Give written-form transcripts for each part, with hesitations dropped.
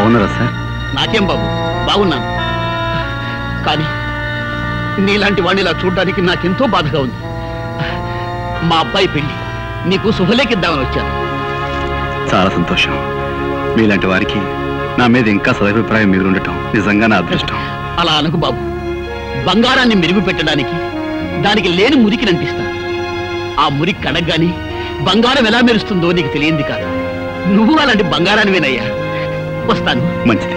బాగున్నారా సార్? నాకేం బాబు, బాగున్నాను. కానీ నీలాంటి వాడిని ఇలా చూడడానికి నాకెంతో బాధగా ఉంది. మా అబ్బాయి పెళ్లి నీకు శుభలేఖిద్దామని వచ్చాను. చాలా సంతోషం. మీలాంటి వారికి నా మీద ఇంకా సదభిప్రాయం మీద ఉండటం నిజంగా నా అదృష్టం. అలా అనకు బాబు. బంగారాన్ని మెరుగు పెట్టడానికి దానికి లేని మురికిని అంటిస్తాను. ఆ మురికి కడగ్గాని బంగారం ఎలా మెరుస్తుందో నీకు తెలియంది కాదు. నువ్వు అలాంటి బంగారానివేనయ్యా. వస్తాను. మంచిది.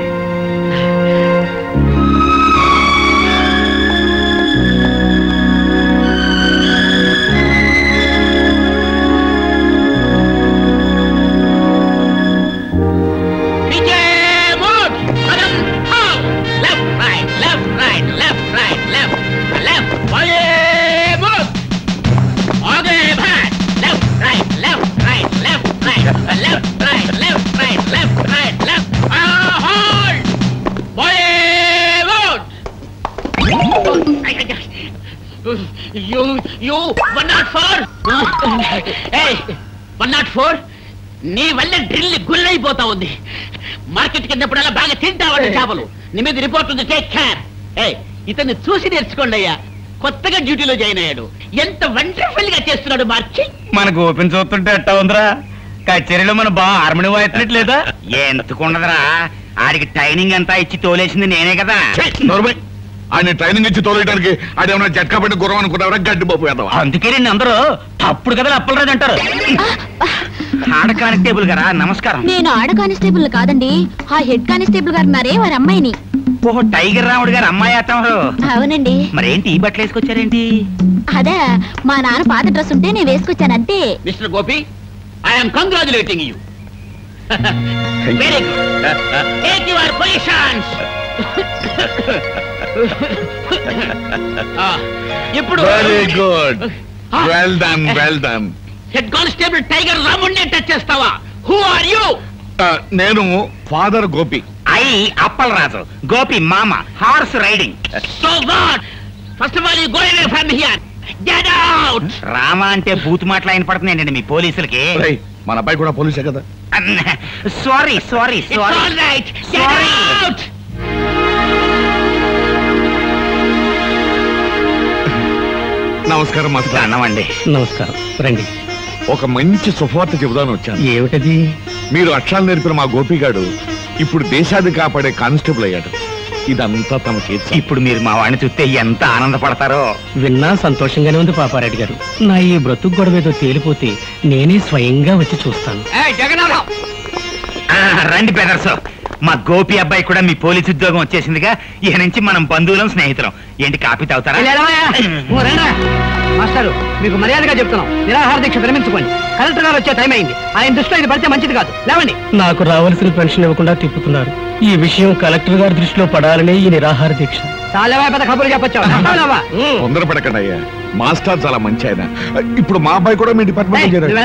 You 104. Hey, 104. నీ వల్ల డ్రిల్ గుల్లైపోతా ఉంది. మార్కెట్ కిందప్పుడల్లా బాగా తింటావాడు చేపలు. నీ మీద రిపోర్ట్ ఉంది. Take care. ఇతన్ని చూసి నేర్చుకోండి అయ్యా. కొత్తగా డ్యూటీలో జాయిన్ అయ్యాడు. ఎంత వండర్ఫుల్ గా చేస్తున్నాడు మార్చి. మనకు ఓపెన్ చూస్తుంటే ఎట్టా ఉందిరా? కచేరీలో మన బాగా హార్మోని వాయించట్లేదా? ఎందుకుండదురా, ఆడికి ట్రైనింగ్ అంతా ఇచ్చి తోలేసింది నేనే కదా. ఆయన ట్రైనింగ్ ఇచ్చి తోలేయడానికి ఆడేమన్నా జట్కా పెట్టి గుర్రం అనుకున్నారా? గడ్డి బాబు వేద్దాం. అందుకే నేను అందరూ తప్పుడు కదా అప్పలరాజు అంటారు. ఆడ కానిస్టేబుల్ గారా, నమస్కారం. నేను ఆడ కానిస్టేబుల్ కాదండి, ఆ హెడ్ కానిస్టేబుల్ గారు ఉన్నారే వారి అమ్మాయిని. ఓహో, టైగర్ రాముడు గారు అమ్మాయి అత్తమారు. అవునండి. మరేంటి ఈ బట్టలు వేసుకొచ్చారేంటి? అదే మా నాన్న పాత డ్రెస్ ఉంటే నేను వేసుకొచ్చాను అంతే. Mister Gopi, I'm congratulating you. Very good. Take your positions. ఇప్పుడు very good. Well done, well done. Head constable tiger రాముడిని టచ్ చేస్తావా? Who are you? నేను ఫాదర్ గోపి. ఐ అప్పలరాజు. గోపి మామ. Horse riding. So what? First of all you go away from here. Get out. Rama అంటే బూత్ మాటలు ఆయన పడుతున్నాయండి మీ పోలీసులకి. మన అబ్బాయి కూడా పోలీసే కదా. Sorry sorry sorry. All right. Get out. నమస్కారం మాస్టర్. అన్నమండి. నమస్కారం, రండి. ఒక మంచి శుభవార్త చెబుదాను వచ్చాను. ఏమిటది? మీరు అక్షరాలు నేర్పిన మా గోపిగాడు ఇప్పుడు దేశాన్ని కాపాడే కానిస్టేబుల్ అయ్యాడు. ఇదంతా తమ చేతి. ఇప్పుడు మీరు మా వాడిని చూస్తే ఎంత ఆనందపడతారో. విన్నా సంతోషంగానే ఉంది పాపారెడ్డి గారు. నా ఈ బ్రతుకు గొడవేదో తేలిపోతే నేనే స్వయంగా వచ్చి చూస్తాను. జగన్నాథం, రండి బ్రదర్స్. మా గోపి అబ్బాయి కూడా మీ పోలీస్ ఉద్యోగం వచ్చేసిందిగా. ఇక నుంచి మనం బంధువులం, స్నేహితులం. ఏంటి కాపీ తాగుతారా? మాస్టారు, మీకు మర్యాదగా చెప్తున్నాం, నిరాహార దీక్ష విరమించుకోండి. కలెక్టర్ గారు వచ్చే టైం అయింది. ఆయన దృష్టిలో ఇది పడితే మంచిది కాదు. లేవండి. నాకు రావాల్సిన పెన్షన్ ఇవ్వకుండా తిప్పుతున్నారు. ఈ విషయం కలెక్టర్ గారి దృష్టిలో పడాలనే ఈ నిరాహార దీక్ష. చాలా పెద్ద కబుర్లు చెప్పొచ్చావు. తొందరపడకండి అయ్యా, మాస్టర్ చాలా మంచి ఆయన. ఇప్పుడు మా అబ్బాయి కూడా మీ డిపార్ట్మెంట్ చేరాడు.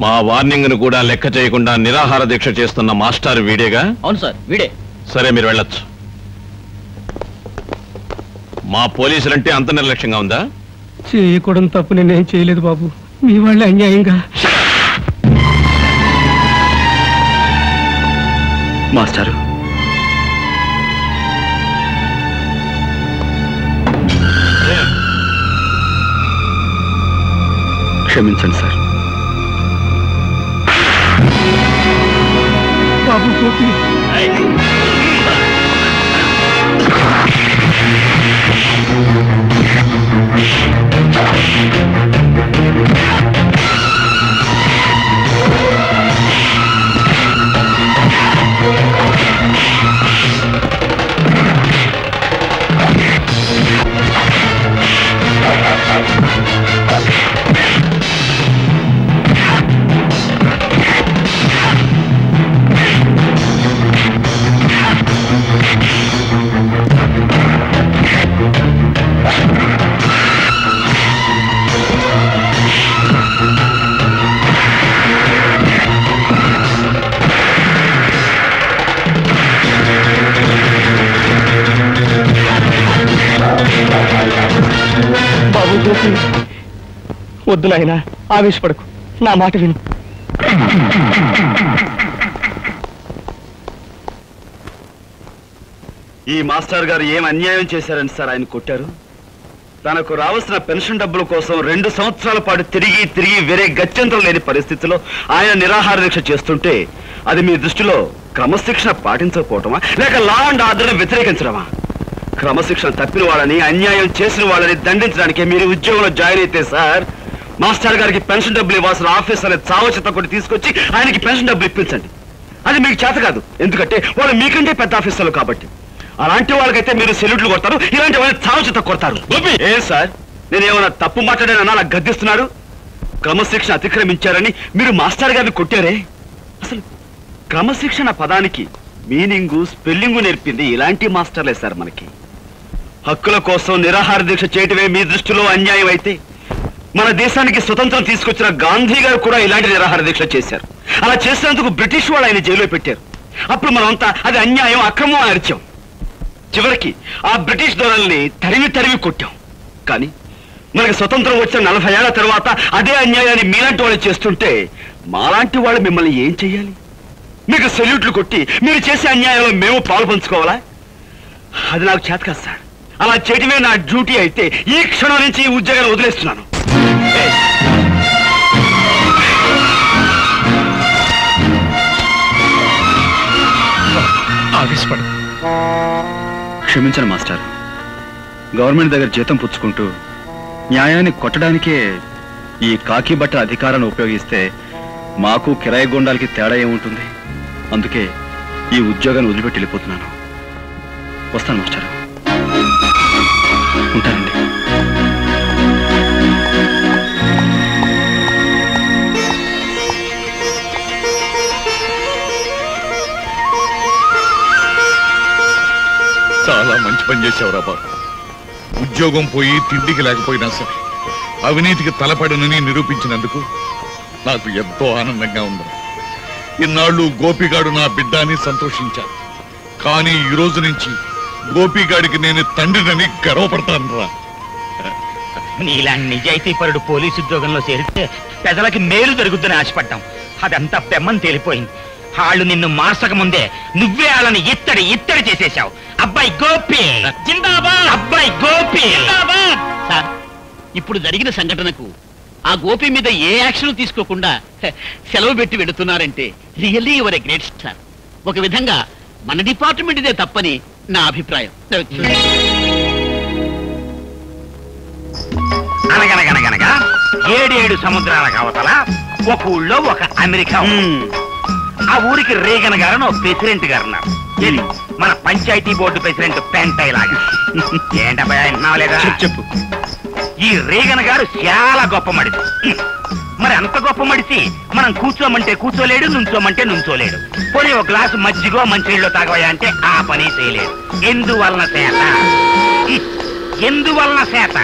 మా వార్నింగ్ ను కూడా లెక్క చేయకుండా నిరాహార దీక్ష చేస్తున్న మాస్టర్ వీడేగా? అవును సార్, వీడే. సరే, మీరు వెళ్ళొచ్చు. మా పోలీసులంటే అంత నిర్లక్ష్యంగా ఉందా? చేయకూడదు తప్పు నేనేం చేయలేదు బాబు. మీ వాళ్ళే అన్యాయంగా. మాస్టారు, క్షమించండి సార్. బాబు గోపి, బాబు గోపి, వద్దు నాయనా, ఆవేశపడకు, నా మాట విను. ఈ మాస్టర్ గారు ఏం అన్యాయం చేశారని సార్ ఆయన కొట్టారు? తనకు రావాల్సిన పెన్షన్ డబ్బుల కోసం 2 సంవత్సరాల పాటు తిరిగి వేరే గత్యంతరం లేని పరిస్థితిలో ఆయన నిరాహార దీక్ష చేస్తుంటే అది మీ దృష్టిలో క్రమశిక్షణ పాటించకపోవటమా, లేక లా అండ్ ఆర్డర్ని వ్యతిరేకించడమా? క్రమశిక్షణ తప్పిన వాళ్ళని, అన్యాయం చేసిన వాళ్ళని దండించడానికి మీరు ఉద్యోగంలో జాయిన్ అయితే సార్, మాస్టర్ గారికి పెన్షన్ డబ్బులు ఇవ్వాల్సిన ఆఫీసర్ని చావచిత్త కొట్టి తీసుకొచ్చి ఆయనకి పెన్షన్ డబ్బులు ఇప్పించండి. అది మీకు చేత కాదు, ఎందుకంటే వాళ్ళు మీకంటే పెద్ద ఆఫీసర్లు కాబట్టి. అలాంటి వాళ్ళకైతే మీరు సెల్యూట్లు కొడతారు, ఇలాంటి వాళ్ళని చావచిత్త కొడతారు. ఏ సార్, నేనేమన్నా తప్పు మాట్లాడానన్నా అలా గద్దిస్తున్నారు? క్రమశిక్షణ అతిక్రమించారని మీరు మాస్టర్ గారిని కొట్టారే. అసలు క్రమశిక్షణ పదానికి మీనింగు, స్పెల్లింగు నేర్పింది ఇలాంటి మాస్టర్లే సార్ మనకి. హక్కుల కోసం నిరాహార దీక్ష చేయటమే మీ దృష్టిలో అన్యాయం అయితే, మన దేశానికి స్వతంత్రం తీసుకొచ్చిన గాంధీ గారు కూడా ఇలాంటి నిరాహార దీక్ష చేశారు. అలా చేసినందుకు బ్రిటిష్ వాళ్ళు ఆయన జైల్లో పెట్టారు. అప్పుడు మనమంతా అది అన్యాయం, అక్రమం అని అరిచాం. చివరికి ఆ బ్రిటిష్ దొరల్ని తరిమి కొట్టాం. కానీ మనకి స్వతంత్రం వచ్చిన 40 ఏళ్ల తర్వాత అదే అన్యాయాన్ని మీలాంటి వాళ్ళు చేస్తుంటే మాలాంటి వాళ్ళు మిమ్మల్ని ఏం చెయ్యాలి? మీకు సెల్యూట్లు కొట్టి మీరు చేసే అన్యాయంలో మేము పాలు పంచుకోవాలా? అది నాకు చేత కాదు సార్. అలా చేయటమే నా డ్యూటీ అయితే ఈ క్షణం నుంచి ఈ ఉద్యోగాన్ని వదిలేస్తున్నాను. ఆవేశపడు. క్షమించండి మాస్టర్, గవర్నమెంట్ దగ్గర జీతం పుచ్చుకుంటూ న్యాయాన్ని కొట్టడానికే ఈ కాకి బట్ట అధికారాన్ని ఉపయోగిస్తే మాకు కిరాయి గుండాలకి తేడా ఏముంటుంది? అందుకే ఈ ఉద్యోగాన్ని వదిలిపెట్టి వెళ్ళిపోతున్నాను. వస్తాను మాస్టర్, ఉంటానండి. చాలా మంచి పని చేశావురా బాబు. ఉద్యోగం పోయి తిండికి లేకపోయినా సరే అవినీతికి తలపడనని నిరూపించినందుకు నాకు ఎంతో ఆనందంగా ఉంది. ఇన్నాళ్ళు గోపిగాడు నా బిడ్డ అని సంతోషించాను, కానీ ఈ రోజు నుంచి గోపిగాడికి నేను తండ్రినని గర్వపడతాను రా. నీలా నిజాయితీపరుడు పోలీసు ఉద్యోగంలో చేరితే ప్రజలకి మేలు జరుగుద్దని ఆశపడ్డాం. అదంతా పెమ్మని తేలిపోయింది. వాళ్ళు నిన్ను మార్చక ముందే నువ్వే వాళ్ళని ఇత్తడి చేసేశావు. అబ్బాయి గోపి జిందాబాద్, అబ్బాయి గోపి జిందాబాద్. సార్, ఇప్పుడు జరిగిన సంఘటనకు ఆ గోపి మీద ఏ యాక్షన్ తీసుకోకుండా సెలవు పెట్టి వెళుతున్నారంటే really your a great star. ఒక విధంగా మన డిపార్ట్మెంట్ ఇదే తప్పని నా అభిప్రాయం. అనగనగనగనగా 7 సముద్రాల కవతల ఒక ఊళ్ళో ఒక అమెరికా. ఆ ఊరికి రేగన్ గారు ప్రెసిడెంట్ గారు ఉన్నారు. మన పంచాయతీ బోర్డు ప్రెసిడెంట్ పెంటైలాగా. ఏంటబ్బా లేదా? చెప్పు. ఈ రేగన్ గారు చాలా గొప్ప మడిసి. మరి అంత గొప్ప మడిసి మనం కూర్చోమంటే కూర్చోలేడు, నుంచోమంటే నుంచోలేడు. పోనీ ఒక గ్లాసు మజ్జిగో మంచినీళ్ళు తాగవయా అంటే ఆ పని చేయలేడు. ఎందువలన చేత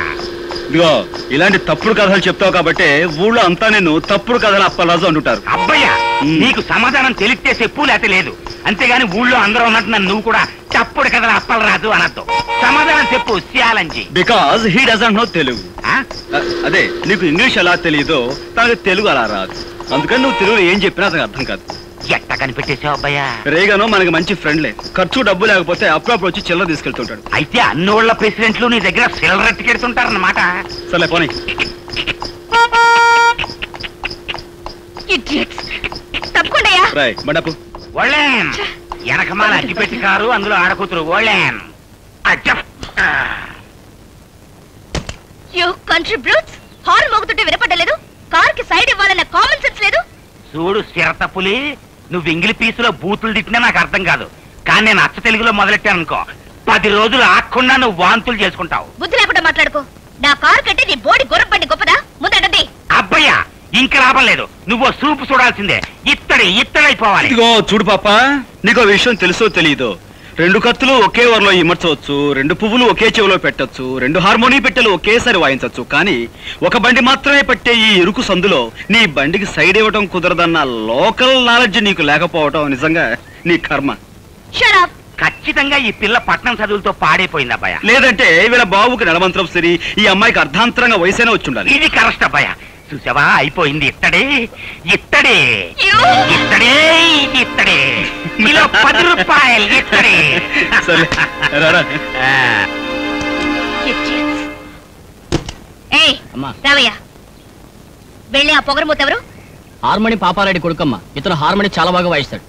ఇదిగో ఇలాంటి తప్పుడు కథలు చెప్తావు కాబట్టి ఊళ్ళో అంతా నేను తప్పుడు కథలు అప్పలరాజు అంటుంటారు. అబ్బయ్యా, నీకు సమాధానం తెలిస్తే చెప్పు, లేకపోతే లేదు. అంతేగాని ఊళ్ళో అందరూ ఉన్నట్టు నన్ను నువ్వు కూడా తప్పుడు కథలు అప్పలరాజు అనద్దు. సమాధానం చెప్పు శ్యాలంజీ. Because he doesn't know Telugu. అదే నీకు ఇంగ్లీష్ ఎలా తెలియదో తనకు తెలుగు అలా రాదు. అందుకని నువ్వు తెలుగులో ఏం చెప్పినా అతనికి అర్థం కాదు. ఎట్ట కనిపెట్టేసావు అబ్బాయ్యా? రేగాను మనకి మంచి ఫ్రెండ్లే. ఖర్చు డబ్బు లేకపోతే అప్పుడప్పుడు వచ్చి చిల్లర తీసుకెళ్తుంటాడు. అయితే అన్నోళ్ల ప్రెసిడెంట్లు నీ దగ్గర సిల్లరెట్టుకెడుతుంటారన్నమాట. సరే పోనీ. బండపు ఓళ్ళేం వెనకమాల అగ్గిపెట్టి కారు, అందులో ఆడకూతురు. ఓళ్ళేం హార్న్ మోగుతుంటే వినపడలేదు. కార్ కి సైడ్ ఇవ్వాలన్న కామన్ సెన్స్ లేదు. చూడు సిరతపులి, నువ్వు ఇంగ్లీష్ పీసులో బూతులు తిట్టినా నాకు అర్థం కాదు. కానీ నేను అచ్చ తెలుగులో మొదలెట్టాను అనుకో, 10 రోజులు ఆకుండా నువ్వు వాంతులు చేసుకుంటావు. బుద్ధి లేకుండా మాట్లాడుకో. నా కార్ కంటే నీ బోడి గొర్రెబండి గొప్పదా? ముందండి. అబ్బయ్యా, ఇంకా లాభం లేదు. నువ్వు సూపు చూడాల్సిందే. ఇత్తడైపోవాలి. ఇదిగో చూడు పాప, నీకో విషయం తెలుసో తెలియదో, 2 కత్తులు ఒకే వరలో ఇమర్చవచ్చు, 2 పువ్వులు ఒకే చెవిలో పెట్టచ్చు, 2 హార్మోనీ పెట్టెలు ఒకేసారి వాయించవచ్చు. కానీ ఒక బండి మాత్రమే పట్టే ఈ ఇరుకు సందులో నీ బండికి సైడ్ ఇవ్వటం కుదరదన్న లోకల్ నాలెడ్జ్ నీకు లేకపోవటం నిజంగా నీ కర్మ. Shut up. ఖచ్చితంగా ఈ పిల్ల పట్నం చదువులతో పాడైపోయింది అబ్బాయ. లేదంటే వీళ్ళ బాబుకి నడమంత్రం సరి, ఈ అమ్మాయికి అర్ధాంతరంగా వయసైనా వచ్చి ఉండాలి. ఇది కరెక్ట్ అబ్బాయ. చూసావా, అయిపోయింది. ఇత్తడే ఇత్తడే అయ్యో! ఇత్తడే ఇది ఇత్తడే కిలో 10 రూపాయలు ఇత్తడే. సరే, రారా. ఏయ్ రావయ్య, వెళ్ళి ఆ పొగరమూత ఎవరు? హార్మోని పాపారెడ్డి కొడుకమ్మ. ఇతను హార్మోని చాలా బాగా వాయిస్తాడు.